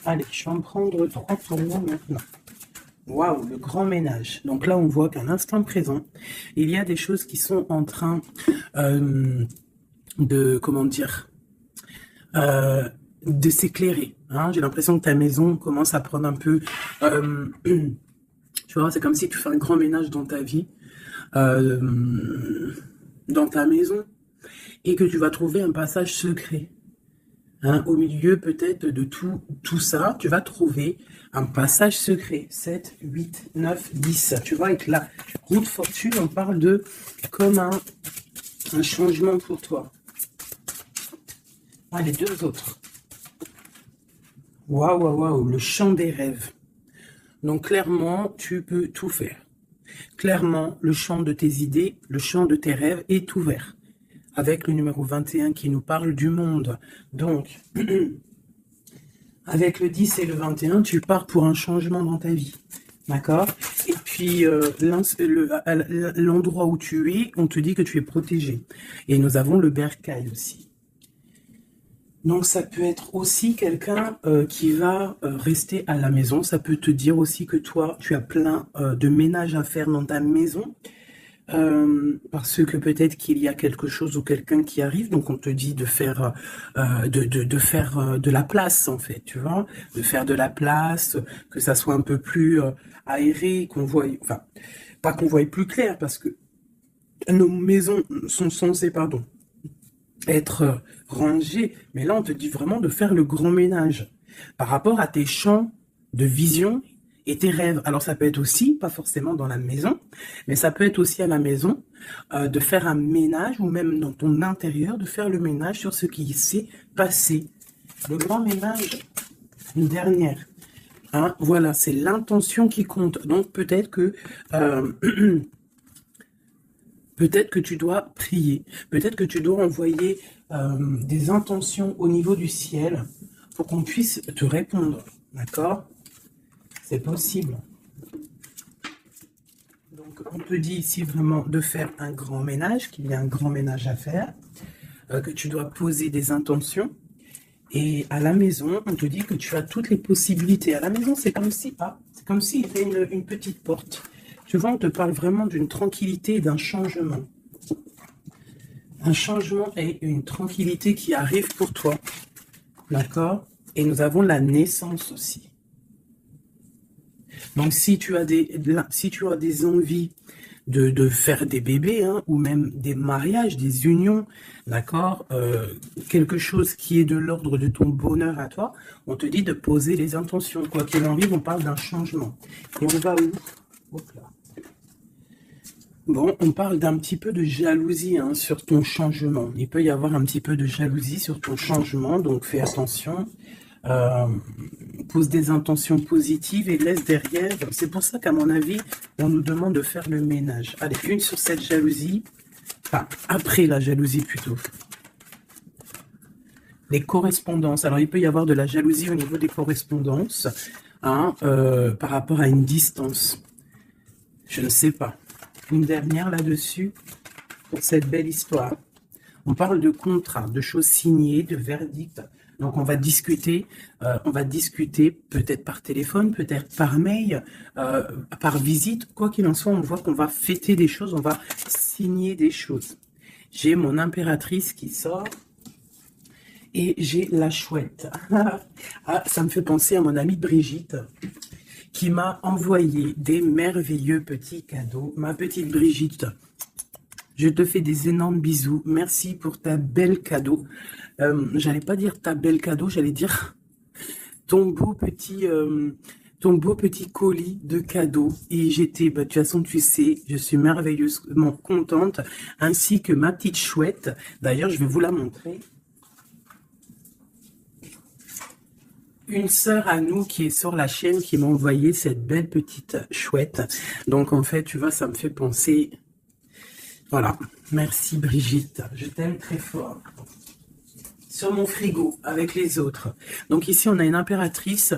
Allez, je vais en prendre 3 pour moi maintenant. Waouh, le grand ménage. Donc là, on voit qu'à l'instant présent, il y a des choses qui sont en train comment dire, de s'éclairer. Hein. J'ai l'impression que ta maison commence à prendre un peu... tu vois, c'est comme si tu fais un grand ménage dans ta vie, dans ta maison, et que tu vas trouver un passage secret. Hein, au milieu peut-être de tout ça, tu vas trouver un passage secret. 7, 8, 9, 10. Tu vois, avec la roue de fortune, on parle de comme un changement pour toi. Ah, les deux autres. Waouh, waouh, waouh, le chant des rêves. Donc clairement, tu peux tout faire. Clairement, le champ de tes idées, le champ de tes rêves est ouvert. Avec le numéro 21 qui nous parle du monde. Donc, avec le 10 et le 21, tu pars pour un changement dans ta vie. D'accord? Et puis, l'endroit où tu es, on te dit que tu es protégé. Et nous avons le bercail aussi. Donc, ça peut être aussi quelqu'un qui va rester à la maison. Ça peut te dire aussi que toi, tu as plein de ménage à faire dans ta maison. Parce que peut-être qu'il y a quelque chose ou quelqu'un qui arrive, donc on te dit de faire de la place en fait, tu vois, de faire de la place, que ça soit un peu plus aéré, qu'on voie, enfin, pas qu'on voie plus clair, parce que nos maisons sont censées, pardon, être rangées, mais là on te dit vraiment de faire le grand ménage par rapport à tes champs de vision et tes rêves. Alors ça peut être aussi, pas forcément dans la maison, mais ça peut être aussi à la maison, de faire un ménage, ou même dans ton intérieur, de faire le ménage sur ce qui s'est passé. Le grand ménage, une dernière. Hein, voilà, c'est l'intention qui compte. Donc peut-être que... peut-être que tu dois prier. Peut-être que tu dois envoyer des intentions au niveau du ciel pour qu'on puisse te répondre. D'accord ? C'est possible. Donc, on te dit ici vraiment de faire un grand ménage, qu'il y a un grand ménage à faire, que tu dois poser des intentions. Et à la maison, on te dit que tu as toutes les possibilités. À la maison, c'est comme si, c'est comme s'il y avait une petite porte. Tu vois, on te parle vraiment d'une tranquillité et d'un changement. Un changement et une tranquillité qui arrive pour toi. D'accord ? Et nous avons la naissance aussi. Donc, si tu as des envies de faire des bébés, hein, ou même des mariages, des unions, d'accord, quelque chose qui est de l'ordre de ton bonheur à toi, on te dit de poser les intentions. Quoi qu'il en arrive, on parle d'un changement. Et on va où? Hop là. Bon, on parle d'un petit peu de jalousie hein, sur ton changement. Il peut y avoir un petit peu de jalousie sur ton changement, donc fais attention. Pose des intentions positives et laisse derrière. C'est pour ça qu'à mon avis, on nous demande de faire le ménage. Allez, une sur cette jalousie. Enfin, après la jalousie plutôt. Les correspondances. Alors, il peut y avoir de la jalousie au niveau des correspondances hein, par rapport à une distance. Je ne sais pas. Une dernière là-dessus pour cette belle histoire. On parle de contrat, de choses signées, de verdicts. Donc on va discuter peut-être par téléphone, peut-être par mail, par visite. Quoi qu'il en soit, on voit qu'on va fêter des choses, on va signer des choses. J'ai mon impératrice qui sort et j'ai la chouette. Ah, ça me fait penser à mon amie Brigitte qui m'a envoyé des merveilleux petits cadeaux. Ma petite Brigitte, je te fais des énormes bisous. Merci pour ta belle cadeau. J'allais pas dire ta belle cadeau, j'allais dire ton beau petit colis de cadeaux. Et j'étais, de toute façon, tu sais, je suis merveilleusement contente, ainsi que ma petite chouette. D'ailleurs, je vais vous la montrer. Une sœur à nous qui est sur la chaîne qui m'a envoyé cette belle petite chouette. Donc, en fait, tu vois, ça me fait penser... Voilà. Merci Brigitte. Je t'aime très fort. Sur mon frigo, avec les autres. Donc ici, on a une impératrice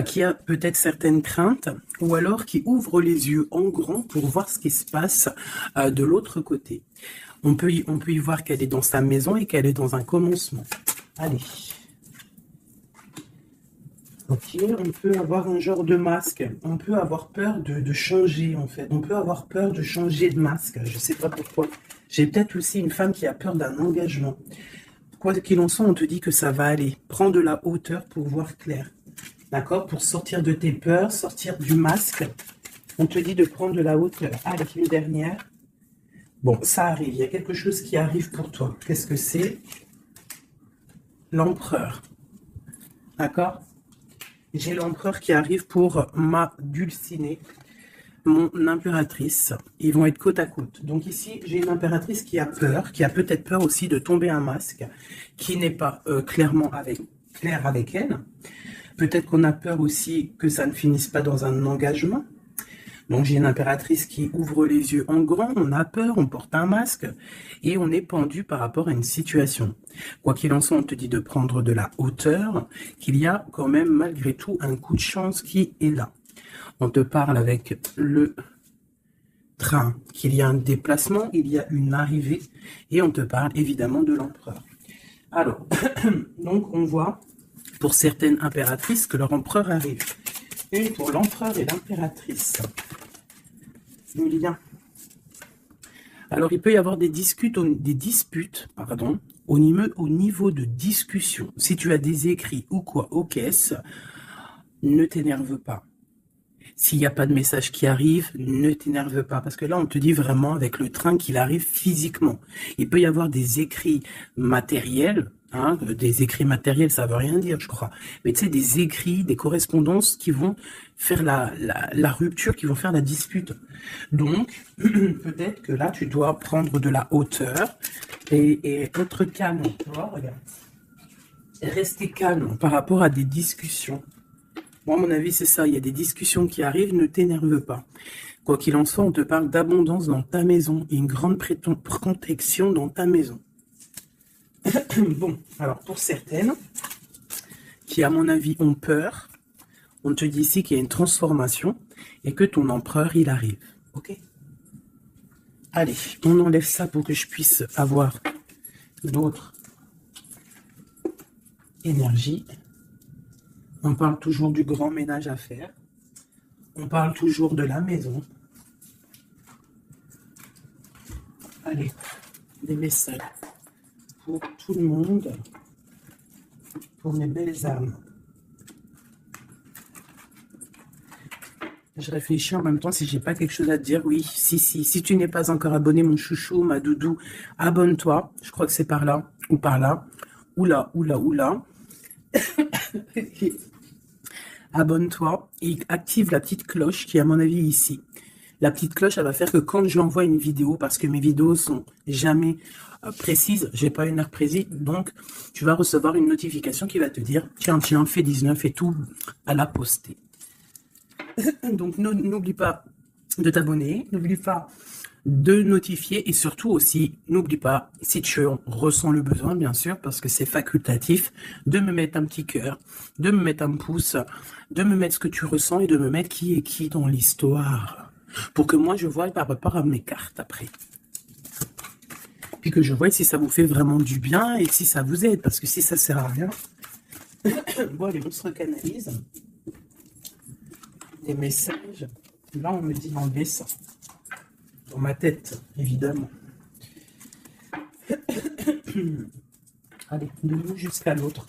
qui a peut-être certaines craintes, ou alors qui ouvre les yeux en grand pour voir ce qui se passe de l'autre côté. On peut y voir qu'elle est dans sa maison et qu'elle est dans un commencement. Allez. Ok, on peut avoir un genre de masque. On peut avoir peur de changer, en fait. On peut avoir peur de changer de masque. Je ne sais pas pourquoi. J'ai peut-être aussi une femme qui a peur d'un engagement. Quoi qu'il en soit, on te dit que ça va aller. Prends de la hauteur pour voir clair. D'accord? Pour sortir de tes peurs, sortir du masque. On te dit de prendre de la hauteur. Allez, une dernière. Bon, ça arrive. Il y a quelque chose qui arrive pour toi. Qu'est-ce que c'est? L'empereur. D'accord? J'ai l'empereur qui arrive pour ma dulcinée, mon impératrice. Ils vont être côte à côte. Donc ici, j'ai une impératrice qui a peur, qui a peut-être peur aussi de tomber un masque, qui n'est pas clairement clair avec elle. Peut-être qu'on a peur aussi que ça ne finisse pas dans un engagement. Donc j'ai une impératrice qui ouvre les yeux en grand, on a peur, on porte un masque et on est pendu par rapport à une situation. Quoi qu'il en soit, on te dit de prendre de la hauteur, qu'il y a quand même malgré tout un coup de chance qui est là. On te parle avec le train, qu'il y a un déplacement, il y a une arrivée et on te parle évidemment de l'empereur. Alors, donc on voit pour certaines impératrices que leur empereur arrive. Une pour l'empereur et l'impératrice. Le lien. Alors, il peut y avoir des disputes, au niveau de discussion. Si tu as des écrits ou quoi aux caisses, ne t'énerve pas. S'il n'y a pas de message qui arrive, ne t'énerve pas. Parce que là, on te dit vraiment avec le train qu'il arrive physiquement. Il peut y avoir des écrits matériels. Hein, des écrits matériels, ça veut rien dire, je crois. Mais tu sais, des écrits, des correspondances qui vont faire la rupture, qui vont faire la dispute. Donc, peut-être que là, tu dois prendre de la hauteur et être calme. Tu vois, regarde. Rester calme par rapport à des discussions. Moi, à mon avis, c'est ça. Il y a des discussions qui arrivent, ne t'énerve pas. Quoi qu'il en soit, on te parle d'abondance dans ta maison et une grande protection dans ta maison. Bon, alors pour certaines qui, à mon avis, ont peur, on te dit ici qu'il y a une transformation et que ton empereur, il arrive. Ok? Allez, on enlève ça pour que je puisse avoir d'autres énergies. On parle toujours du grand ménage à faire. On parle toujours de la maison. Allez, des messages pour tout le monde, pour mes belles âmes. Je réfléchis en même temps si j'ai pas quelque chose à te dire. Oui, si tu n'es pas encore abonné, mon chouchou, ma doudou, abonne-toi. Je crois que c'est par là ou par là. Oula. Abonne-toi et active la petite cloche qui est à mon avis ici. La petite cloche, elle va faire que quand j'envoie une vidéo, parce que mes vidéos sont jamais précises, j'ai pas une heure précise, donc tu vas recevoir une notification qui va te dire tiens, fais 19 et tout à la poster. Donc n'oublie pas de t'abonner, n'oublie pas de notifier et surtout aussi, n'oublie pas, si tu ressens le besoin, bien sûr, parce que c'est facultatif, de me mettre un petit cœur, de me mettre un pouce, de me mettre ce que tu ressens et de me mettre qui est qui dans l'histoire. Pour que moi, je voie par rapport à mes cartes après. Puis que je voie si ça vous fait vraiment du bien et si ça vous aide. Parce que si ça sert à rien, bon, allez, on se recanalise. Des messages. Là, on me dit d'enlever ça. Dans ma tête, évidemment. Allez, de l'un jusqu'à l'autre.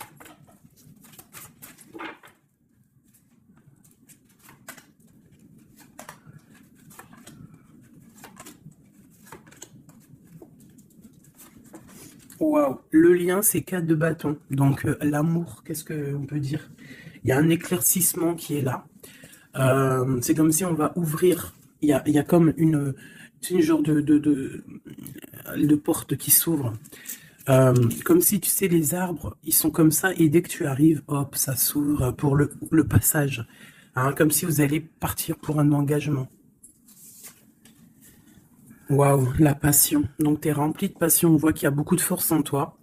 Waouh, le lien, c'est 4 de bâton. Donc, l'amour, qu'est-ce qu'on peut dire? Il y a un éclaircissement qui est là. C'est comme si on va ouvrir. Il y a comme une genre de porte qui s'ouvre. Comme si, tu sais, les arbres, ils sont comme ça. Et dès que tu arrives, hop, ça s'ouvre pour le passage. Hein, comme si vous allez partir pour un engagement. Waouh, la passion. Donc, tu es rempli de passion. On voit qu'il y a beaucoup de force en toi.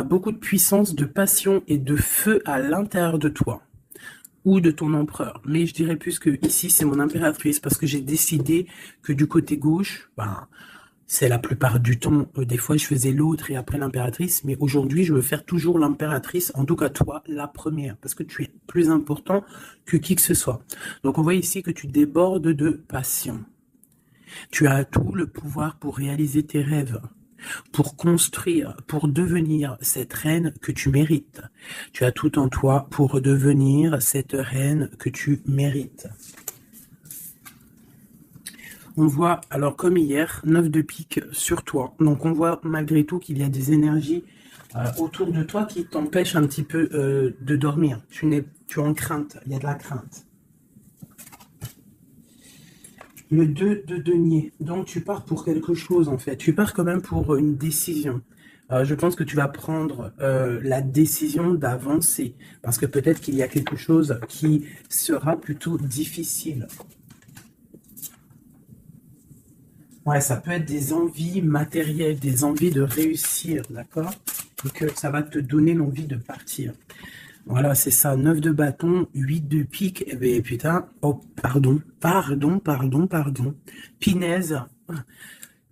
Beaucoup de puissance, de passion et de feu à l'intérieur de toi. Ou de ton empereur. Mais je dirais plus que ici, c'est mon impératrice. Parce que j'ai décidé que du côté gauche, ben, C'est la plupart du temps. Des fois, je faisais l'autre et après l'impératrice, mais aujourd'hui, je veux faire toujours l'impératrice, en tout cas toi, la première, parce que tu es plus important que qui que ce soit. Donc, on voit ici que tu débordes de passion. Tu as tout le pouvoir pour réaliser tes rêves, pour construire, pour devenir cette reine que tu mérites. Tu as tout en toi pour devenir cette reine que tu mérites. On voit, alors comme hier, 9 de pique sur toi. Donc on voit malgré tout qu'il y a des énergies autour de toi qui t'empêchent un petit peu de dormir. Tu es en crainte, il y a de la crainte. Le 2 de denier. Donc tu pars pour quelque chose en fait. Tu pars quand même pour une décision. Je pense que tu vas prendre la décision d'avancer. Parce que peut-être qu'il y a quelque chose qui sera plutôt difficile. Ouais, ça peut être des envies matérielles, des envies de réussir, d'accord? Et que ça va te donner l'envie de partir. Voilà, c'est ça, 9 de bâton, 8 de pique. Eh bien, putain, oh, pardon. Pinaise,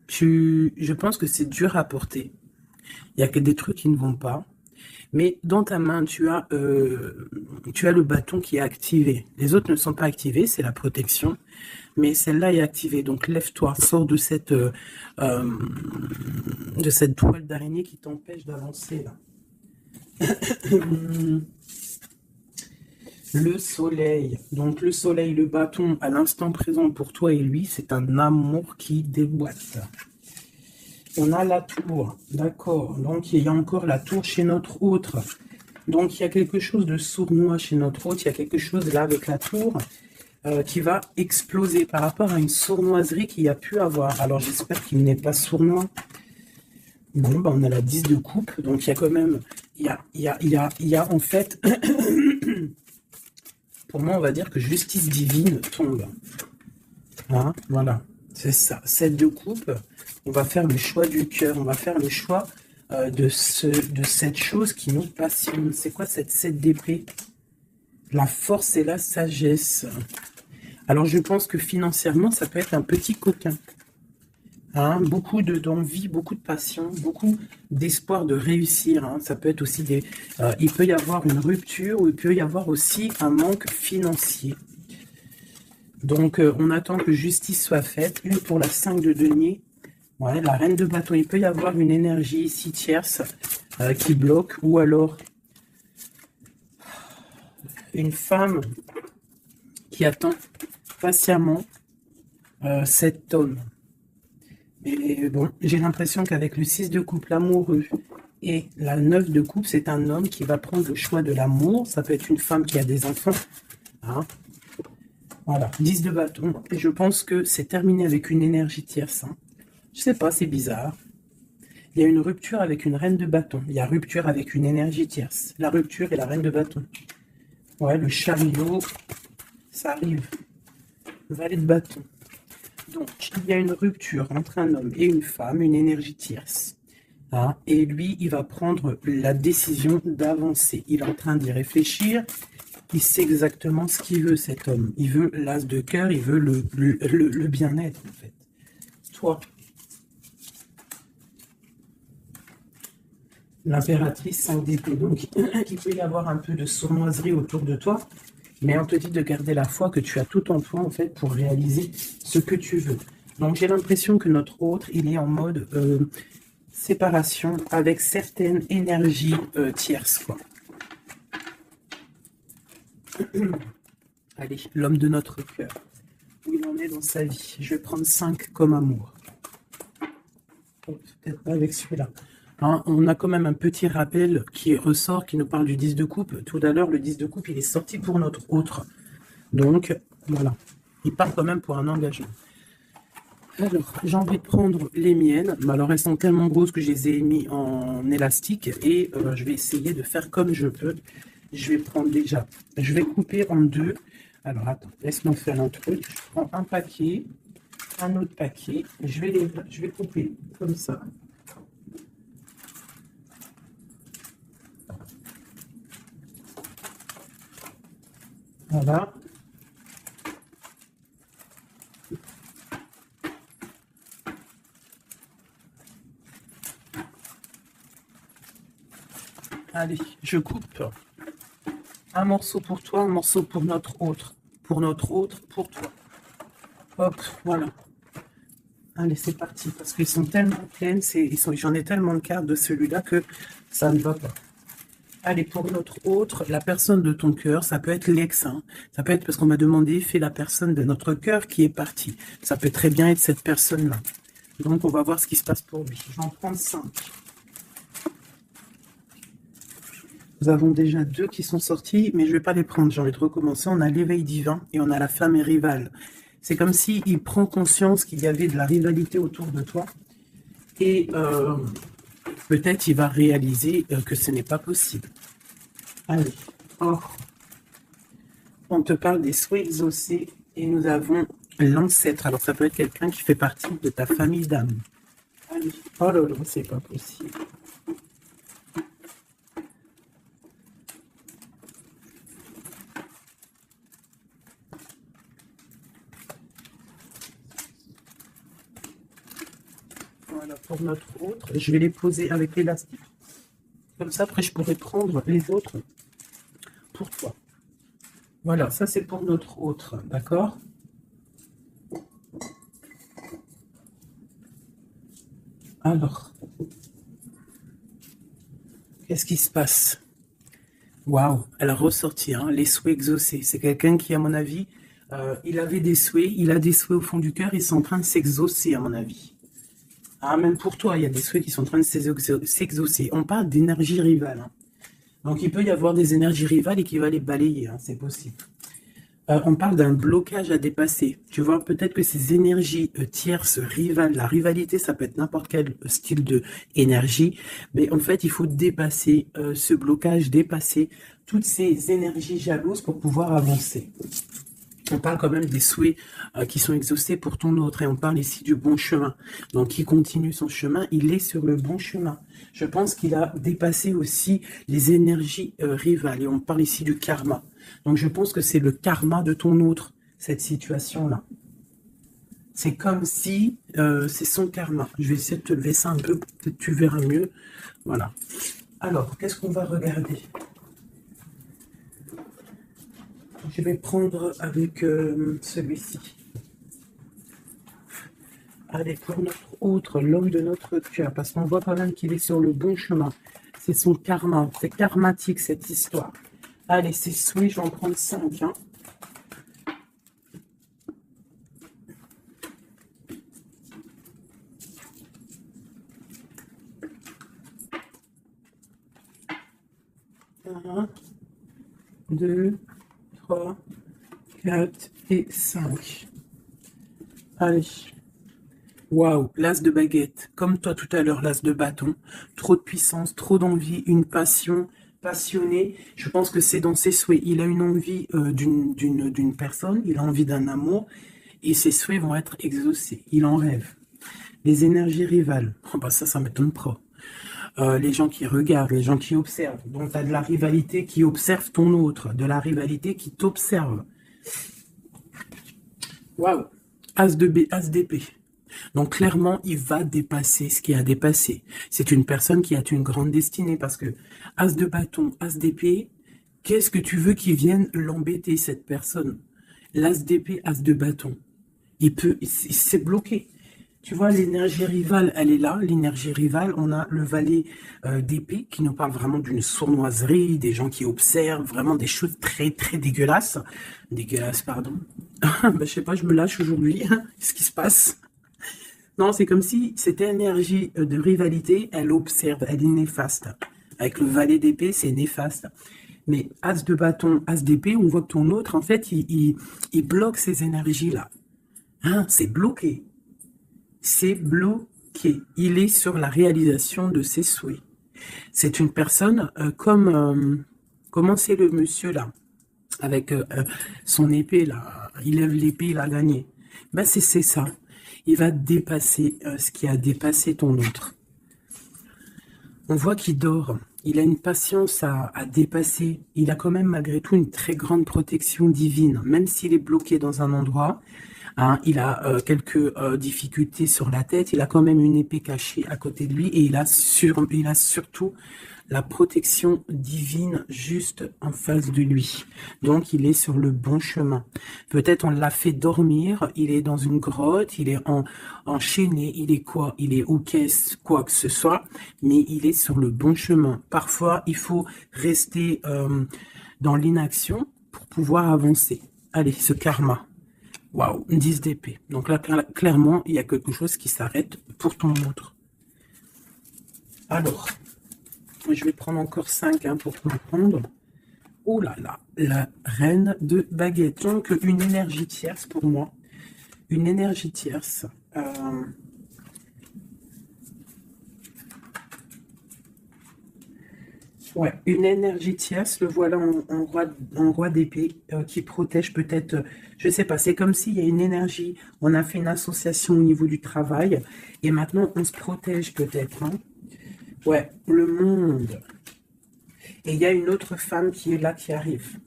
je pense que c'est dur à porter. Il y a que des trucs qui ne vont pas. Mais dans ta main, tu as le bâton qui est activé. Les autres ne sont pas activés, c'est la protection. Mais celle-là est activée. Donc lève-toi, sors de cette toile d'araignée qui t'empêche d'avancer là. Le soleil. Donc le soleil, le bâton à l'instant présent pour toi et lui, c'est un amour qui déboîte. On a la tour, d'accord. Donc il y a encore la tour chez notre autre. Donc il y a quelque chose de sournois chez notre autre. Il y a quelque chose là avec la tour qui va exploser par rapport à une sournoiserie qu'il y a pu avoir. Alors j'espère qu'il n'est pas sournois. Bon, ben, on a la 10 de coupe. Donc il y a quand même... Il y a en fait... Pour moi, on va dire que justice divine tombe. Hein, voilà, c'est ça. 7 de coupe. On va faire le choix du cœur. On va faire le choix de cette chose qui nous passionne. C'est quoi cette 7 d'épée? La force et la sagesse. Alors, je pense que financièrement, ça peut être un petit coquin. Hein, beaucoup d'envie, beaucoup de passion, beaucoup d'espoir de réussir. Hein. Ça peut être aussi il peut y avoir une rupture ou il peut y avoir aussi un manque financier. Donc, on attend que justice soit faite. Une pour la 5 de denier. Ouais, la reine de bâton. Il peut y avoir une énergie ici tierce qui bloque. Ou alors, une femme qui attend patiemment cet homme. Et bon, j'ai l'impression qu'avec le 6 de coupe, l'amoureux, et la 9 de coupe, c'est un homme qui va prendre le choix de l'amour. Ça peut être une femme qui a des enfants. Hein. Voilà, 10 de bâton. Et je pense que c'est terminé avec une énergie tierce. Hein. Je sais pas, c'est bizarre. Il y a une rupture avec une reine de bâton. Il y a rupture avec une énergie tierce. La rupture et la reine de bâton. Ouais, le chariot, ça arrive. Valet de bâton. Donc, il y a une rupture entre un homme et une femme, une énergie tierce. Hein, et lui, il va prendre la décision d'avancer. Il est en train d'y réfléchir. Il sait exactement ce qu'il veut, cet homme. Il veut l'as de cœur, il veut le bien-être, en fait. Toi, l'impératrice 5 d'épée. Donc, il peut y avoir un peu de sournoiserie autour de toi. Mais on te dit de garder la foi que tu as tout en toi, en fait, pour réaliser ce que tu veux. Donc, j'ai l'impression que notre autre, il est en mode séparation avec certaines énergies tierces, quoi. Allez, l'homme de notre cœur. Où il en est dans sa vie. Je vais prendre 5 comme amour. Peut-être pas avec celui-là. Hein, on a quand même un petit rappel qui ressort, qui nous parle du 10 de coupe. Tout à l'heure, le 10 de coupe, il est sorti pour notre autre. Donc, voilà. Il part quand même pour un engagement. Alors, j'ai envie de prendre les miennes. Mais alors, elles sont tellement grosses que je les ai mis en élastique. Et je vais essayer de faire comme je peux. Je vais prendre déjà... Je vais couper en deux. Alors, attends, laisse-moi faire un truc. Je prends un paquet, un autre paquet. Je vais couper comme ça. Voilà. Allez, je coupe. Un morceau pour toi, un morceau pour notre autre. Pour notre autre, pour toi. Hop, voilà. Allez, c'est parti. Parce qu'ils sont tellement pleines, j'en ai tellement de cartes de celui-là que ça ne va pas. Allez, pour notre autre, la personne de ton cœur, ça peut être l'ex. Hein. Ça peut être parce qu'on m'a demandé, fais la personne de notre cœur qui est partie. Ça peut très bien être cette personne-là. Donc, on va voir ce qui se passe pour lui. Je vais en prendre 5. Nous avons déjà 2 qui sont sortis, mais je ne vais pas les prendre. J'ai envie de recommencer. On a l'éveil divin et on a la femme rivale. C'est comme s'il prend conscience qu'il y avait de la rivalité autour de toi. Et peut-être il va réaliser que ce n'est pas possible. Allez. Oh. On te parle des souhaits exaucés et nous avons l'ancêtre. Alors ça peut être quelqu'un qui fait partie de ta famille d'âme. Allez. Oh là là, c'est pas possible. Voilà, pour notre autre, je vais les poser avec l'élastique. Comme ça, après, je pourrai prendre les autres pour toi. Voilà, ça c'est pour notre autre, d'accord? Alors, qu'est-ce qui se passe? Waouh, elle a ressorti, hein, les souhaits exaucés. C'est quelqu'un qui, à mon avis, il avait des souhaits, il a des souhaits au fond du cœur, ils sont en train de s'exaucer, à mon avis. Ah, même pour toi, il y a des souhaits qui sont en train de s'exaucer. On parle d'énergie rivale. Hein. Donc, il peut y avoir des énergies rivales et qui va les balayer, hein, c'est possible. On parle d'un blocage à dépasser. Tu vois, peut-être que ces énergies tierces, rivales, la rivalité, ça peut être n'importe quel style de énergie, mais en fait, il faut dépasser ce blocage, dépasser toutes ces énergies jalouses pour pouvoir avancer. On parle quand même des souhaits qui sont exaucés pour ton autre, et on parle ici du bon chemin. Donc, il continue son chemin, il est sur le bon chemin. Je pense qu'il a dépassé aussi les énergies rivales, et on parle ici du karma. Donc, je pense que c'est le karma de ton autre, cette situation-là. C'est comme si c'est son karma. Je vais essayer de te lever ça un peu, peut-être tu verras mieux. Voilà. Alors, qu'est-ce qu'on va regarder ? Je vais prendre avec celui-ci. Allez, pour notre autre, l'homme de notre cœur, parce qu'on voit quand même qu'il est sur le bon chemin. C'est son karma, c'est karmatique cette histoire. Allez, c'est souhait, je vais en prendre 5. Hein. Un, 2, 3, 4 et 5. Allez. Waouh, l'as de baguette. Comme toi tout à l'heure, l'as de bâton. Trop de puissance, trop d'envie, une passion, passionné. Je pense que c'est dans ses souhaits. Il a une envie d'une personne, il a envie d'un amour, et ses souhaits vont être exaucés. Il en rêve. Les énergies rivales. Oh bah ça m'étonne pas. Les gens qui regardent, les gens qui observent. Donc, tu as de la rivalité qui observe ton autre, de la rivalité qui t'observe. Waouh! As d'épée. Donc, clairement, il va dépasser ce qu'il a dépassé. C'est une personne qui a une grande destinée parce que As de bâton, As d'épée, qu'est-ce que tu veux qu'il vienne l'embêter, cette personne? L'As d'épée, As de bâton. Il s'est bloqué. Tu vois, l'énergie rivale, elle est là. L'énergie rivale, on a le valet d'épée qui nous parle vraiment d'une sournoiserie, des gens qui observent, vraiment des choses très, très dégueulasses. Dégueulasses, pardon. Ben, je sais pas, je me lâche aujourd'hui. Qu'est-ce qui se passe? Non, c'est comme si cette énergie de rivalité, elle observe, elle est néfaste. Avec le valet d'épée, c'est néfaste. Mais As de bâton, As d'épée, on voit que ton autre, en fait, il bloque ces énergies-là. Hein, c'est bloqué. C'est bloqué. Il est sur la réalisation de ses souhaits. C'est une personne comment c'est le monsieur là, avec son épée là, il lève l'épée, il a gagné. Ben c'est ça. Il va dépasser ce qui a dépassé ton autre. On voit qu'il dort. Il a une patience à dépasser. Il a quand même malgré tout une très grande protection divine, même s'il est bloqué dans un endroit. Hein, il a quelques difficultés sur la tête, il a quand même une épée cachée à côté de lui et il a surtout la protection divine juste en face de lui. Donc, il est sur le bon chemin. Peut-être on l'a fait dormir, il est dans une grotte, il est enchaîné, il est quoi? Il est OK, quoi que ce soit, mais il est sur le bon chemin. Parfois, il faut rester dans l'inaction pour pouvoir avancer. Allez, ce karma. Waouh, 10 d'épée. Donc là, clairement, il y a quelque chose qui s'arrête pour ton autre. Alors, je vais prendre encore 5 pour comprendre. Oh là là, la reine de baguette. Donc, une énergie tierce pour moi. Une énergie tierce. Ouais, une énergie tierce, le voilà en roi d'épée qui protège peut-être, je sais pas, c'est comme s'il y a une énergie, on a fait une association au niveau du travail et maintenant on se protège peut-être. Hein. Ouais, le monde. Et il y a une autre femme qui est là, qui arrive.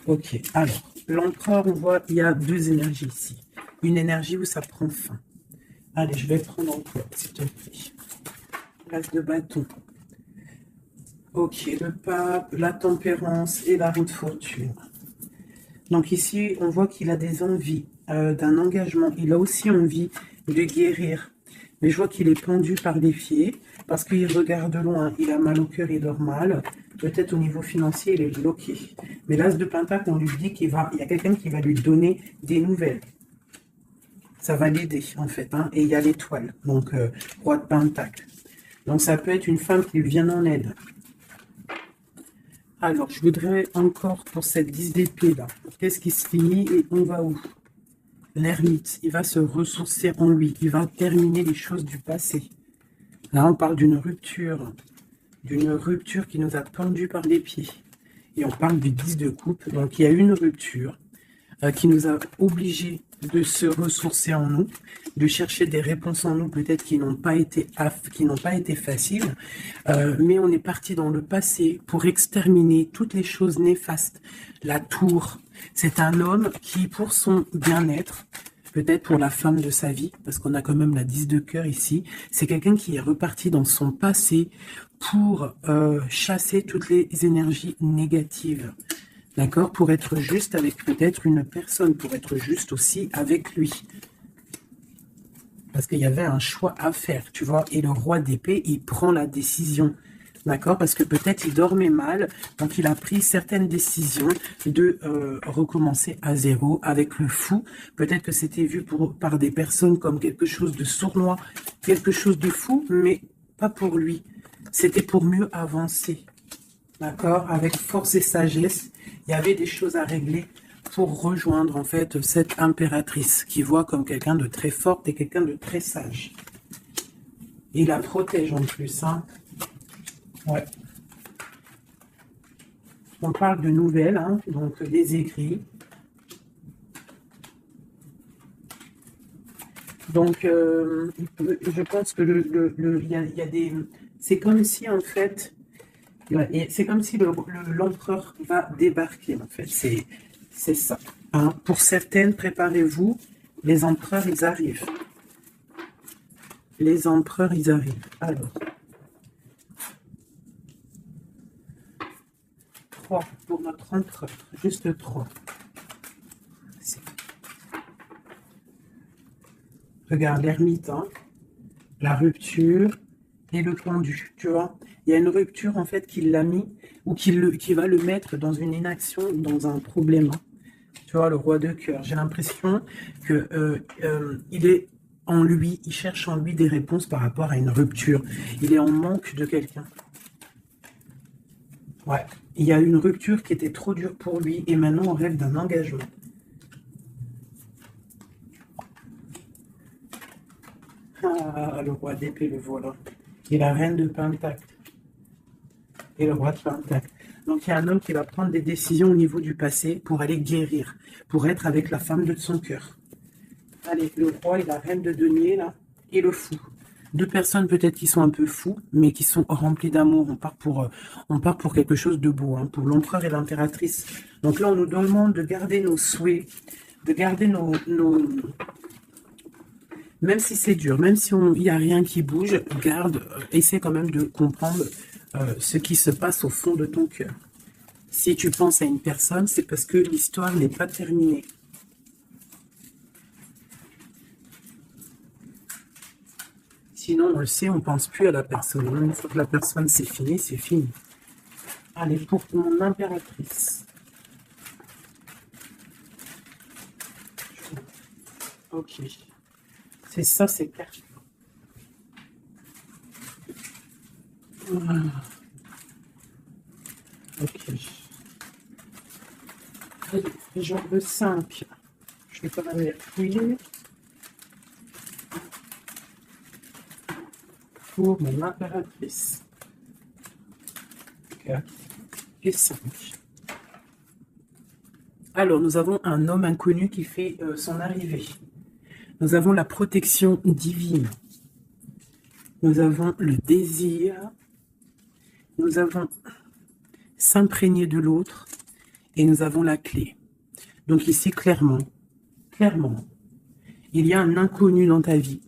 Ok, alors, l'empereur, on voit, il y a 2 énergies ici. Une énergie où ça prend fin. Allez, je vais prendre encore, s'il te plaît. L'as de bâton. Ok, le pape, la tempérance et la roue de fortune. Donc ici, on voit qu'il a des envies d'un engagement. Il a aussi envie de guérir. Mais je vois qu'il est pendu par les pieds parce qu'il regarde loin. Il a mal au cœur, il dort mal. Peut-être au niveau financier, il est bloqué. Mais l'as de pentacle, on lui dit il y a quelqu'un qui va lui donner des nouvelles. Ça va l'aider, en fait. Hein. Et il y a l'étoile, donc roi de pentacle. Donc ça peut être une femme qui lui vient en aide. Alors, je voudrais encore pour cette 10 d'épée là. Qu'est-ce qui se finit et on va où? L'ermite, il va se ressourcer en lui. Il va terminer les choses du passé. Là, on parle d'une rupture qui nous a pendus par les pieds. Et on parle du 10 de coupe. Donc, il y a une rupture qui nous a obligés de se ressourcer en nous, de chercher des réponses en nous, peut-être qui n'ont pas été faciles, mais on est parti dans le passé pour exterminer toutes les choses néfastes. La tour, c'est un homme qui, pour son bien-être, peut-être pour la femme de sa vie, parce qu'on a quand même la 10 de cœur ici, c'est quelqu'un qui est reparti dans son passé pour chasser toutes les énergies négatives. D'accord? Pour être juste avec peut-être une personne, pour être juste aussi avec lui. Parce qu'il y avait un choix à faire, tu vois. Et le roi d'épée, il prend la décision. D'accord? Parce que peut-être il dormait mal, donc il a pris certaines décisions de recommencer à zéro avec le fou. Peut-être que c'était vu par des personnes comme quelque chose de sournois, quelque chose de fou, mais pas pour lui. C'était pour mieux avancer. D'accord? Avec force et sagesse, il y avait des choses à régler pour rejoindre en fait cette impératrice qui voit comme quelqu'un de très forte et quelqu'un de très sage. Et il la protège en plus. Hein. Ouais. On parle de nouvelles, hein, donc des écrits. Donc, je pense que y a des... C'est comme si en fait... C'est comme si l'empereur va débarquer, en fait. C'est ça. Hein. Pour certaines, préparez-vous, les empereurs, ils arrivent. Les empereurs, ils arrivent. Alors. 3 pour notre empereur. Juste 3. Regarde, l'ermite, hein. La rupture et le pendu, tu vois. Il y a une rupture, en fait, qui l'a mis, ou qui va le mettre dans une inaction, dans un problème. Tu vois, le roi de cœur. J'ai l'impression que il est en lui, il cherche en lui des réponses par rapport à une rupture. Il est en manque de quelqu'un. Ouais. Il y a une rupture qui était trop dure pour lui, et maintenant on rêve d'un engagement. Ah, le roi d'épée, le voilà. Et la reine de pentacle. Et le roi de pentacle. Donc il y a un homme qui va prendre des décisions au niveau du passé pour aller guérir, pour être avec la femme de son cœur. Allez, le roi et la reine de denier, là, et le fou. 2 personnes peut-être qui sont un peu fous, mais qui sont remplies d'amour. On part pour quelque chose de beau, hein, pour l'empereur et l'impératrice. Donc là, on nous demande de garder nos souhaits, de garder Même si c'est dur, même si il n'y a rien qui bouge, garde, essaie quand même de comprendre ce qui se passe au fond de ton cœur. Si tu penses à une personne, c'est parce que l'histoire n'est pas terminée. Sinon, on le sait, on ne pense plus à la personne. Une fois que la personne, c'est fini, c'est fini. Allez, pour mon impératrice. Ok. C'est ça, c'est clair. Voilà. Ok. Allez, genre de 5. Je vais quand même les fouiller. Pour mon impératrice. 4 et 5. Alors, nous avons un homme inconnu qui fait son arrivée. Nous avons la protection divine. Nous avons le désir. Nous avons s'imprégner de l'autre. Et nous avons la clé. Donc ici, clairement, il y a un inconnu dans ta vie.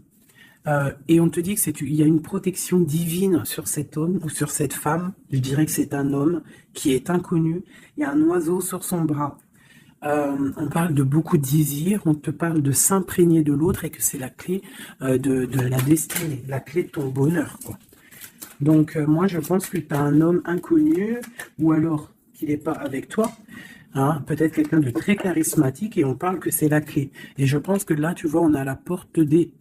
Et on te dit qu'il y a une protection divine sur cet homme ou sur cette femme. Je dirais que c'est un homme qui est inconnu. Il y a un oiseau sur son bras. On parle de beaucoup de désirs, on te parle de s'imprégner de l'autre et que c'est la clé de la destinée, la clé de ton bonheur, quoi. Donc moi je pense que tu as un homme inconnu ou alors qu'il n'est pas avec toi, hein, peut-être quelqu'un de très charismatique et on parle que c'est la clé. Et je pense que là tu vois on a la porte des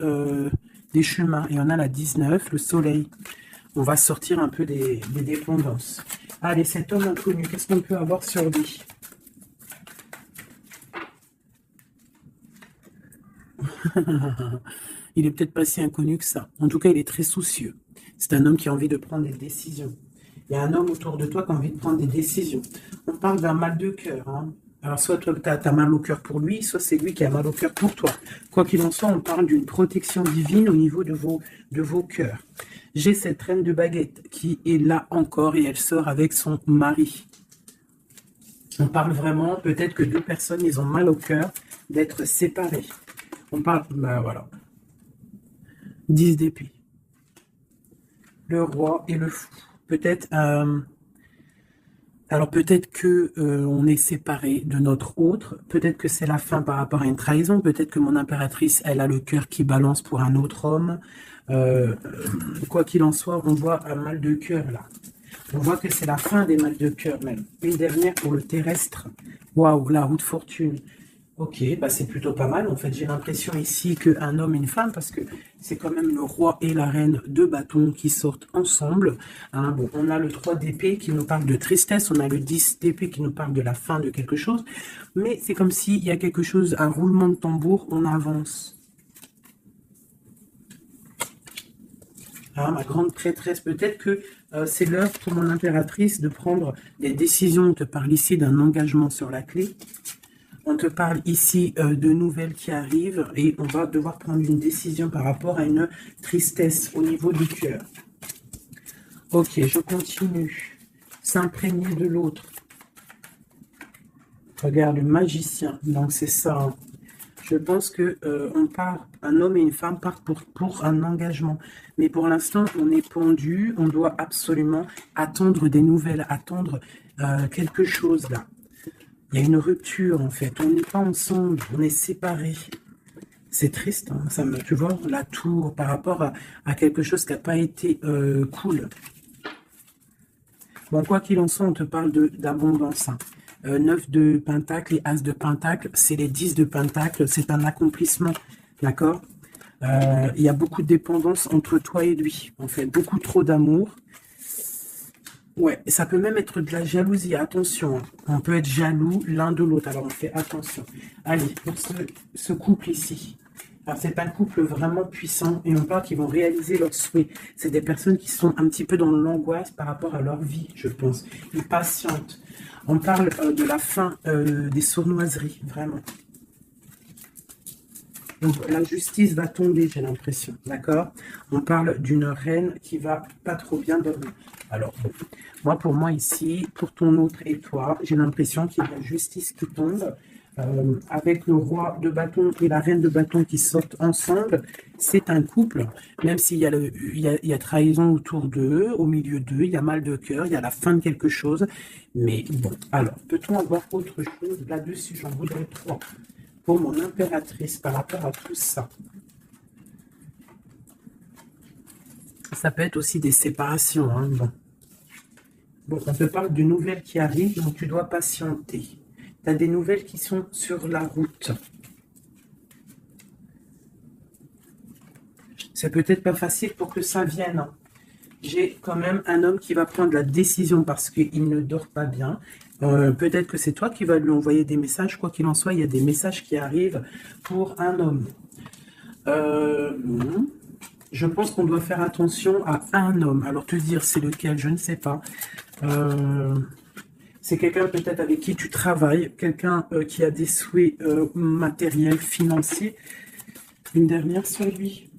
chemins et on a la 19, le soleil. On va sortir un peu des dépendances. Allez, cet homme inconnu, qu'est-ce qu'on peut avoir sur lui? Il est peut-être pas si inconnu que ça. En tout cas, il est très soucieux. C'est un homme qui a envie de prendre des décisions. Il y a un homme autour de toi qui a envie de prendre des décisions. On parle d'un mal de cœur, hein. Alors, soit toi, tu as mal au cœur pour lui, soit c'est lui qui a mal au cœur pour toi. Quoi qu'il en soit, on parle d'une protection divine au niveau de vos cœurs. J'ai cette reine de baguette qui est là encore et elle sort avec son mari. On parle vraiment, peut-être que deux personnes, ils ont mal au cœur d'être séparées. On parle, ben voilà, 10 d'épée. Le roi et le fou. Peut-être, alors peut-être que on est séparés de notre autre. Peut-être que c'est la fin par rapport à une trahison. Peut-être que mon impératrice, elle a le cœur qui balance pour un autre homme. Quoi qu'il en soit, on voit un mal de cœur là. On voit que c'est la fin des mal de cœur même. Une dernière pour le terrestre. Waouh, la roue de fortune. Ok, bah c'est plutôt pas mal. En fait, j'ai l'impression ici qu'un homme et une femme, parce que c'est quand même le roi et la reine de bâtons qui sortent ensemble. Hein, bon, on a le 3 d'épée qui nous parle de tristesse, on a le 10 d'épée qui nous parle de la fin de quelque chose. Mais c'est comme s'il y a quelque chose, un roulement de tambour, on avance. Ah, ma grande prêtresse, peut-être que c'est l'heure pour mon impératrice de prendre des décisions. On te parle ici d'un engagement sur la clé. On te parle ici de nouvelles qui arrivent et on va devoir prendre une décision par rapport à une tristesse au niveau du cœur. Ok, je continue. S'imprégner de l'autre. Regarde, le magicien. Donc c'est ça. Hein. Je pense que on part, un homme et une femme partent pour un engagement. Mais pour l'instant, on est pendu. On doit absolument attendre des nouvelles, attendre quelque chose là. Il y a une rupture, en fait. On n'est pas ensemble, on est séparés. C'est triste, hein, ça me, tu vois, la tour par rapport à quelque chose qui n'a pas été cool. Bon, quoi qu'il en soit, on te parle d'abondance. Hein. 9 de pentacle et as de pentacle, c'est les 10 de pentacle, c'est un accomplissement, d'accord? Il y a beaucoup de dépendance entre toi et lui, en fait, beaucoup trop d'amour. Ouais, ça peut même être de la jalousie, attention. Hein. On peut être jaloux l'un de l'autre, alors on fait attention. Allez, pour ce couple ici. Alors c'est un couple vraiment puissant et on parle qu'ils vont réaliser leurs souhaits. C'est des personnes qui sont un petit peu dans l'angoisse par rapport à leur vie, je pense. Ils patientent. On parle de la fin des sournoiseries, vraiment. Donc la justice va tomber, j'ai l'impression, d'accord? On parle d'une reine qui va pas trop bien dormir. Alors, moi, pour moi ici, pour ton autre et toi, j'ai l'impression qu'il y a la justice qui tombe. avec le roi de bâton et la reine de bâton qui sortent ensemble, c'est un couple, même s'il y a, il y a trahison autour d'eux, au milieu d'eux, il y a mal de cœur, il y a la fin de quelque chose. Mais bon, alors, peut-on avoir autre chose là-dessus? J'en voudrais 3 pour mon impératrice par rapport à tout ça. Ça peut être aussi des séparations. Hein, bon. Bon, on te parle d'une nouvelle qui arrive, donc tu dois patienter. Tu as des nouvelles qui sont sur la route. C'est peut-être pas facile pour que ça vienne. J'ai quand même un homme qui va prendre la décision parce qu'il ne dort pas bien. Peut-être que c'est toi qui vas lui envoyer des messages. Quoi qu'il en soit, il y a des messages qui arrivent pour un homme. Je pense qu'on doit faire attention à un homme. Alors te dire c'est lequel, je ne sais pas. C'est quelqu'un peut-être avec qui tu travailles, quelqu'un qui a des souhaits matériels, financiers. Une dernière sur lui.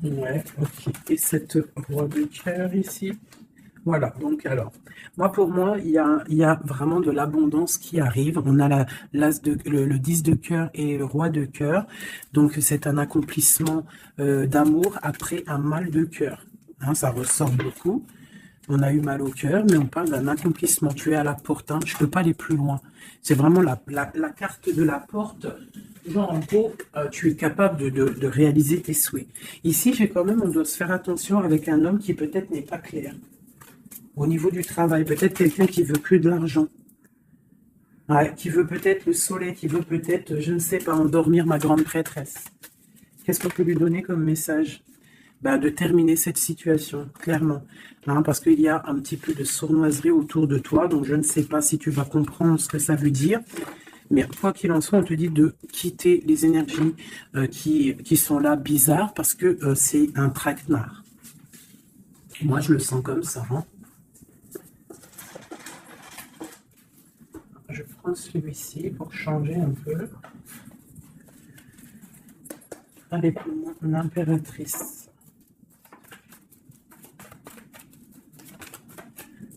Ouais, ok. Et cette roi de cœur ici. Voilà, donc alors, pour moi, il y a vraiment de l'abondance qui arrive. On a le 10 de cœur et le roi de cœur. Donc, c'est un accomplissement d'amour après un mal de cœur. Hein, ça ressort beaucoup. On a eu mal au cœur, mais on parle d'un accomplissement. Tu es à la porte, hein. Je ne peux pas aller plus loin. C'est vraiment la carte de la porte. Genre, en gros, tu es capable de réaliser tes souhaits. Ici, on doit se faire attention avec un homme qui peut-être n'est pas clair. Au niveau du travail, peut-être quelqu'un qui veut que de l'argent. Ouais, qui veut peut-être le soleil, qui veut peut-être, je ne sais pas, endormir ma grande prêtresse. Qu'est-ce qu'on peut lui donner comme message? De terminer cette situation, clairement. Hein, parce qu'il y a un petit peu de sournoiserie autour de toi, donc je ne sais pas si tu vas comprendre ce que ça veut dire. Mais quoi qu'il en soit, on te dit de quitter les énergies qui sont là bizarres, parce que c'est un traquenard. Moi, je le sens comme ça. Hein. Je prends celui-ci pour changer un peu. Avec mon impératrice.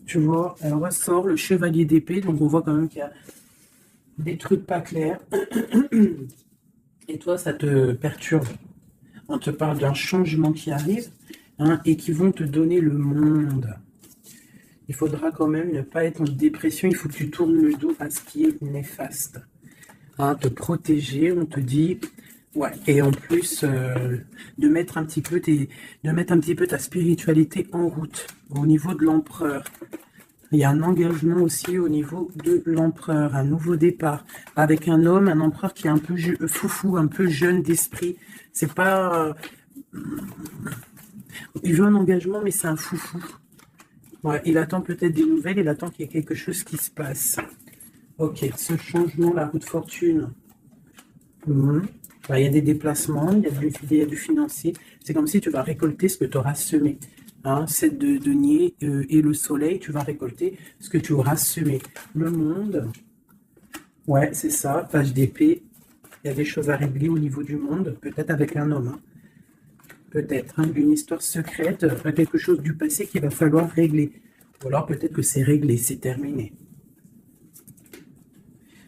Tu vois, elle ressort le chevalier d'épée, donc on voit quand même qu'il y a des trucs pas clairs. Et toi, ça te perturbe. On te parle d'un changement qui arrive, hein, et qui vont te donner le monde. Il faudra quand même ne pas être en dépression, il faut que tu tournes le dos à ce qui est néfaste. Hein, te protéger, on te dit, ouais, et en plus de mettre un petit peu ta spiritualité en route au niveau de l'empereur. Il y a un engagement aussi au niveau de l'empereur, un nouveau départ avec un homme, un empereur qui est un peu foufou, un peu jeune d'esprit. C'est pas, il veut un engagement, mais c'est un foufou. Ouais, il attend peut-être des nouvelles, il attend qu'il y ait quelque chose qui se passe. Ok, ce changement, la roue de fortune. Il y a des déplacements, il y a du financier. C'est comme si tu vas récolter ce que tu auras semé. Hein, c'est de denier et le soleil, tu vas récolter ce que tu auras semé. Le monde, ouais, c'est ça, page d'épée. Il y a des choses à régler au niveau du monde, peut-être avec un homme. Hein. Peut-être une histoire secrète, quelque chose du passé qu'il va falloir régler. Ou alors peut-être que c'est réglé, c'est terminé.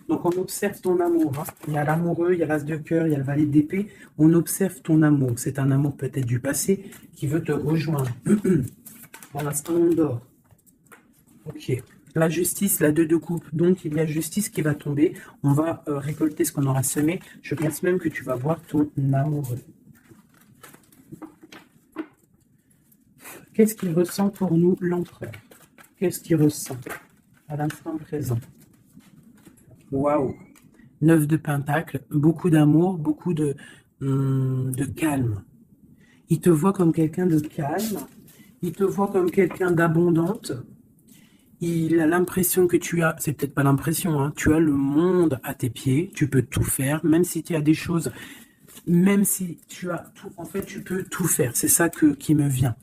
Donc on observe ton amour. Hein. Il y a l'amoureux, il y a l'as de cœur, il y a le valet d'épée. On observe ton amour. C'est un amour peut-être du passé qui veut te rejoindre. Pour l'instant, on dort. Ok. La justice, la 2 de coupe. Donc il y a justice qui va tomber. On va récolter ce qu'on aura semé. Je pense même que tu vas voir ton amoureux. Qu'est-ce qu'il ressent pour nous, l'empereur? Qu'est-ce qu'il ressent à l'instant présent? Waouh! 9 de Pentacle, beaucoup d'amour, beaucoup de calme. Il te voit comme quelqu'un de calme, il te voit comme quelqu'un d'abondante. Il a l'impression que tu as, c'est peut-être pas l'impression, hein, tu as le monde à tes pieds, tu peux tout faire, même si tu as des choses, même si tu as tout, en fait, tu peux tout faire. C'est ça qui me vient.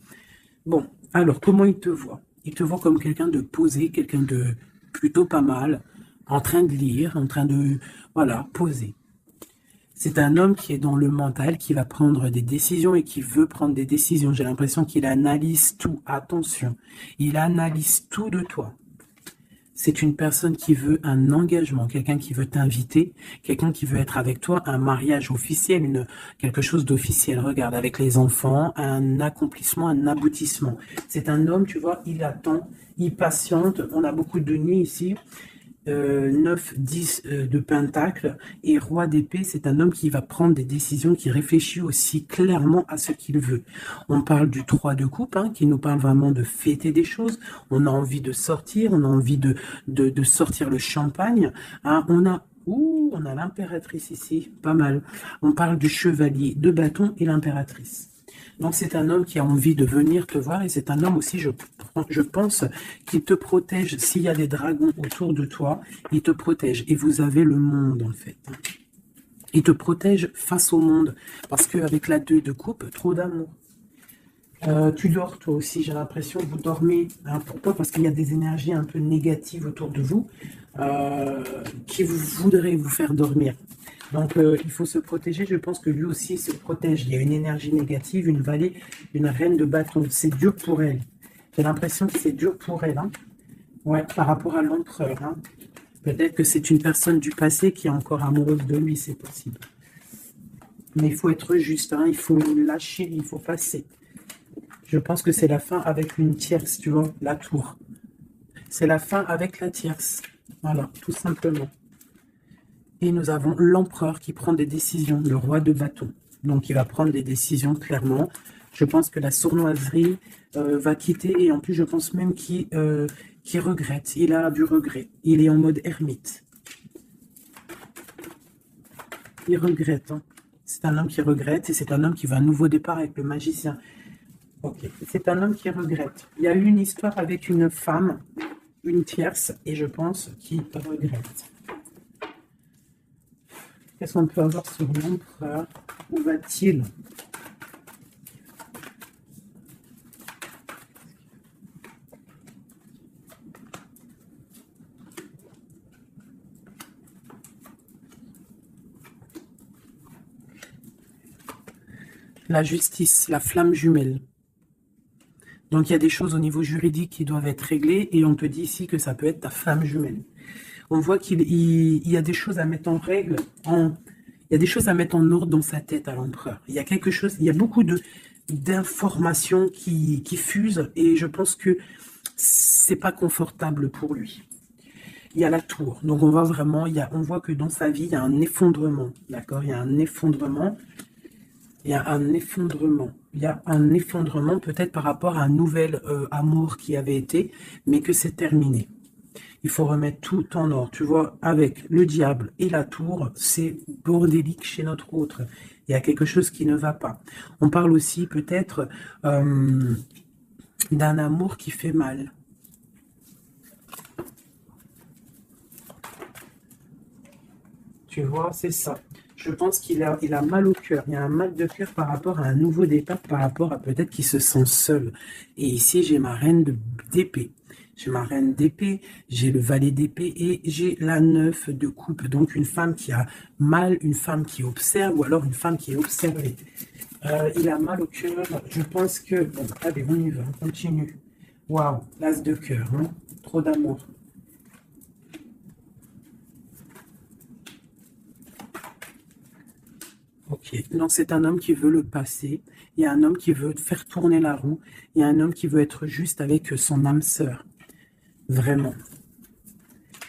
Bon, alors, comment il te voit? Il te voit comme quelqu'un de posé, quelqu'un de plutôt pas mal, en train de lire, en train de, voilà, poser. C'est un homme qui est dans le mental, qui va prendre des décisions et qui veut prendre des décisions. J'ai l'impression qu'il analyse tout. Attention, il analyse tout de toi. c'est une personne qui veut un engagement, quelqu'un qui veut t'inviter, quelqu'un qui veut être avec toi, un mariage officiel, quelque chose d'officiel. Regarde, avec les enfants, un accomplissement, un aboutissement. C'est un homme, tu vois, il attend, il patiente. On a beaucoup de nids ici. 9, 10 de pentacle et roi d'épée, c'est un homme qui va prendre des décisions, qui réfléchit aussi clairement à ce qu'il veut. On parle du 3 de coupe, hein, qui nous parle vraiment de fêter des choses. On a envie de sortir, on a envie de sortir le champagne. Hein. On a l'impératrice ici, pas mal. On parle du chevalier de bâton et l'impératrice. Donc c'est un homme qui a envie de venir te voir et c'est un homme aussi, je pense, qui te protège. S'il y a des dragons autour de toi, il te protège. Et vous avez le monde en fait. Il te protège face au monde. Parce qu'avec la 2 de coupe, trop d'amour. Tu dors toi aussi, j'ai l'impression que vous dormez. Hein, pourquoi? Parce qu'il y a des énergies un peu négatives autour de vous qui voudraient vous faire dormir. Donc, il faut se protéger. Je pense que lui aussi se protège. Il y a une énergie négative, une vallée, une reine de bâton. C'est dur pour elle. J'ai l'impression que c'est dur pour elle. Hein. Ouais, par rapport à l'empereur. Hein. Peut-être que c'est une personne du passé qui est encore amoureuse de lui, c'est possible. Mais il faut être juste. Hein. Il faut lâcher, il faut passer. Je pense que c'est la fin avec une tierce, tu vois, la tour. C'est la fin avec la tierce. Voilà, tout simplement. Et nous avons l'empereur qui prend des décisions, le roi de bâton. Donc, il va prendre des décisions clairement. Je pense que la sournoiserie va quitter. Et en plus, je pense même qu'il regrette. Il a du regret. Il est en mode ermite. Il regrette. Hein. C'est un homme qui regrette. Et c'est un homme qui va à un nouveau départ avec le magicien. Ok. C'est un homme qui regrette. Il y a eu une histoire avec une femme, une tierce. Et je pense qu'il regrette. Qu'est-ce qu'on peut avoir sur l'empereur? Où va-t-il? La justice, la flamme jumelle. Donc il y a des choses au niveau juridique qui doivent être réglées et on te dit ici que ça peut être ta flamme jumelle. On voit qu'il y a des choses à mettre en règle, il y a des choses à mettre en ordre dans sa tête à l'empereur. Il y a quelque chose, il y a beaucoup d'informations qui fusent et je pense que c'est pas confortable pour lui. Il y a la tour, donc on voit vraiment, on voit que dans sa vie, il y a un effondrement, d'accord? Il y a un effondrement, il y a un effondrement. Il y a un effondrement peut-être par rapport à un nouvel amour qui avait été, mais que c'est terminé. Il faut remettre tout en ordre. Tu vois, avec le diable et la tour, c'est bordélique chez notre autre. Il y a quelque chose qui ne va pas. On parle aussi peut-être d'un amour qui fait mal. Tu vois, c'est ça. Je pense qu'il a mal au cœur. Il y a un mal de cœur par rapport à un nouveau départ, par rapport à peut-être qu'il se sent seul. Et ici, j'ai ma reine d'épée. J'ai ma reine d'épée, j'ai le valet d'épée et j'ai la 9 de coupe. Donc, une femme qui a mal, une femme qui observe ou alors une femme qui est observée. Il a mal au cœur. Je pense que... Bon, allez, on y va, on continue. Waouh, l'as de cœur, hein? Trop d'amour. Ok, donc c'est un homme qui veut le passé, il y a un homme qui veut faire tourner la roue, il y a un homme qui veut être juste avec son âme sœur, vraiment.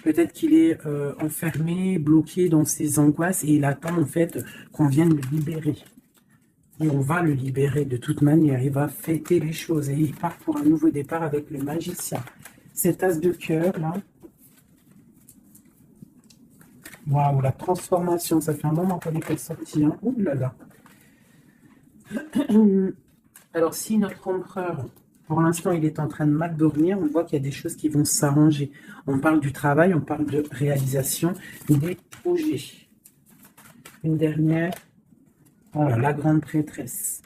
Peut-être qu'il est enfermé, bloqué dans ses angoisses et il attend en fait qu'on vienne le libérer. Et on va le libérer de toute manière, il va fêter les choses et il part pour un nouveau départ avec le magicien. Cet as de cœur là, waouh, la transformation, ça fait un moment qu'elle est sortie. Hein. Ouh là là. Alors, si notre empereur, pour l'instant, il est en train de mal dormir, on voit qu'il y a des choses qui vont s'arranger. On parle du travail, on parle de réalisation des projets. Une dernière, voilà, la grande prêtresse.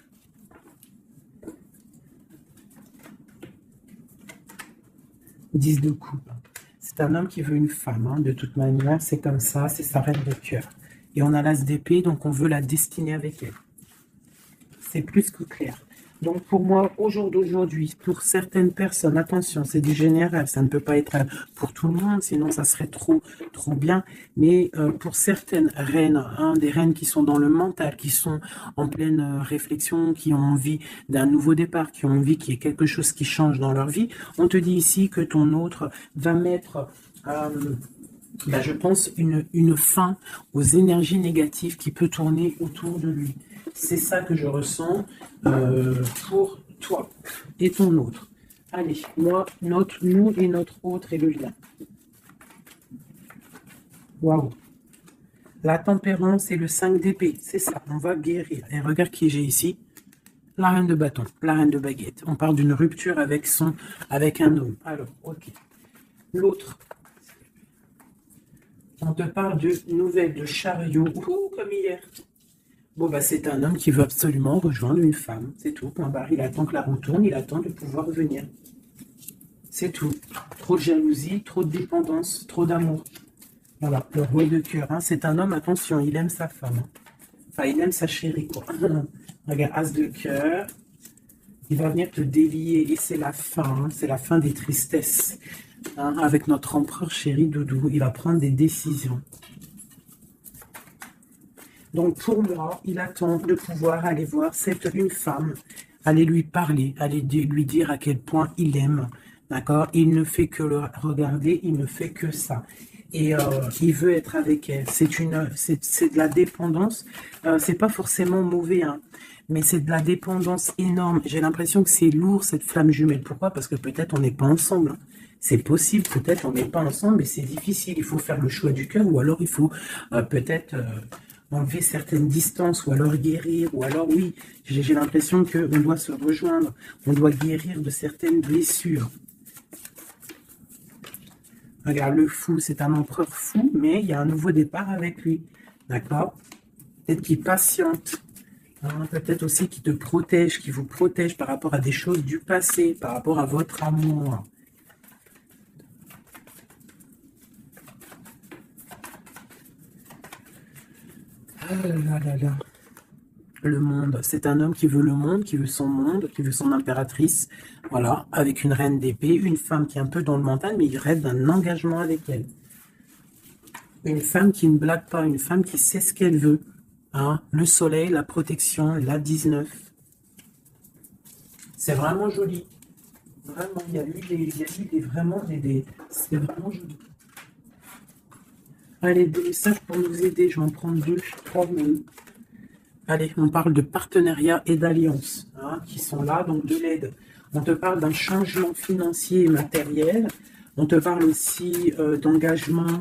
Dix de coupe. C'est un homme qui veut une femme, hein, de toute manière, c'est comme ça, c'est sa reine de cœur. Et on a l'as d'épée, donc on veut la destiner avec elle. C'est plus que clair. Donc pour moi, au jour d'aujourd'hui, pour certaines personnes, attention, c'est du général, ça ne peut pas être pour tout le monde, sinon ça serait trop bien. Mais pour certaines reines, hein, des reines qui sont dans le mental, qui sont en pleine réflexion, qui ont envie d'un nouveau départ, qui ont envie qu'il y ait quelque chose qui change dans leur vie, on te dit ici que ton autre va mettre... je pense une fin aux énergies négatives qui peut tourner autour de lui. C'est ça que je ressens pour toi et ton autre. Allez, moi, nous et notre autre est le lien. Waouh. La tempérance et le 5 d'épée, c'est ça, on va guérir. Et regarde qui j'ai ici. La reine de bâton, la reine de baguette. On parle d'une rupture avec un homme. Alors, ok. L'autre. On te parle de nouvelles de chariot. Ouh, comme hier. Bon, bah, c'est un homme qui veut absolument rejoindre une femme. C'est tout. Point barre. Il attend que la roue tourne. Il attend de pouvoir venir. C'est tout. Trop de jalousie, trop de dépendance, trop d'amour. Voilà, le roi de cœur. Hein. C'est un homme, attention, il aime sa femme. Hein. Enfin, il aime sa chérie, quoi. Regarde, as de cœur. Il va venir te délier. Et c'est la fin. Hein. C'est la fin des tristesses. Hein. Avec notre empereur chéri Doudou. Il va prendre des décisions. Donc pour moi, il attend de pouvoir aller voir une femme, aller lui parler, aller lui dire à quel point il aime, d'accord? Il ne fait que le regarder, il ne fait que ça. Et il veut être avec elle. C'est de la dépendance. C'est pas forcément mauvais, hein, mais c'est de la dépendance énorme. J'ai l'impression que c'est lourd, cette flamme jumelle. Pourquoi? Parce que peut-être on n'est pas ensemble. Hein. C'est possible, peut-être on n'est pas ensemble, mais c'est difficile. Il faut faire le choix du cœur, ou alors il faut peut-être... enlever certaines distances, ou alors guérir, ou alors oui, j'ai l'impression qu'on doit se rejoindre, on doit guérir de certaines blessures. Regarde, le fou, c'est un empereur fou, mais il y a un nouveau départ avec lui, d'accord? Peut-être qu'il patiente, hein, peut-être aussi qu'il te protège, qu'il vous protège par rapport à des choses du passé, par rapport à votre amour. Ah là là là. Le monde, c'est un homme qui veut le monde, qui veut son impératrice, voilà, avec une reine d'épée, une femme qui est un peu dans le mental, mais il rêve d'un engagement avec elle. Une femme qui ne blague pas, une femme qui sait ce qu'elle veut. Hein, le soleil, la protection, la 19. C'est vraiment joli. Vraiment, il y a eu vraiment des... C'est vraiment joli. Allez, des messages pour nous aider, je vais en prendre 2, 3 minutes. Allez, on parle de partenariat et d'alliance, hein, qui sont là, donc de l'aide. On te parle d'un changement financier et matériel. On te parle aussi d'engagement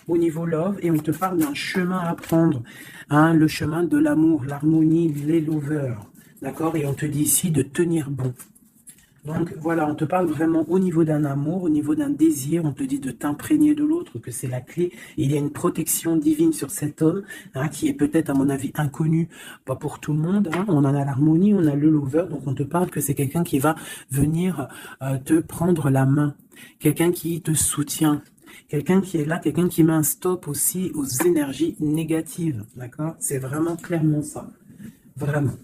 au niveau love. Et on te parle d'un chemin à prendre, hein, le chemin de l'amour, l'harmonie, les lovers. D'accord? Et on te dit ici de tenir bon. Donc voilà, on te parle vraiment au niveau d'un amour, au niveau d'un désir, on te dit de t'imprégner de l'autre, que c'est la clé. Il y a une protection divine sur cet homme, hein, qui est peut-être à mon avis inconnu, pas pour tout le monde. Hein. On en a l'harmonie, on a le lover, donc on te parle que c'est quelqu'un qui va venir te prendre la main, quelqu'un qui te soutient. Quelqu'un qui est là, quelqu'un qui met un stop aussi aux énergies négatives, d'accord? C'est vraiment clairement ça, vraiment.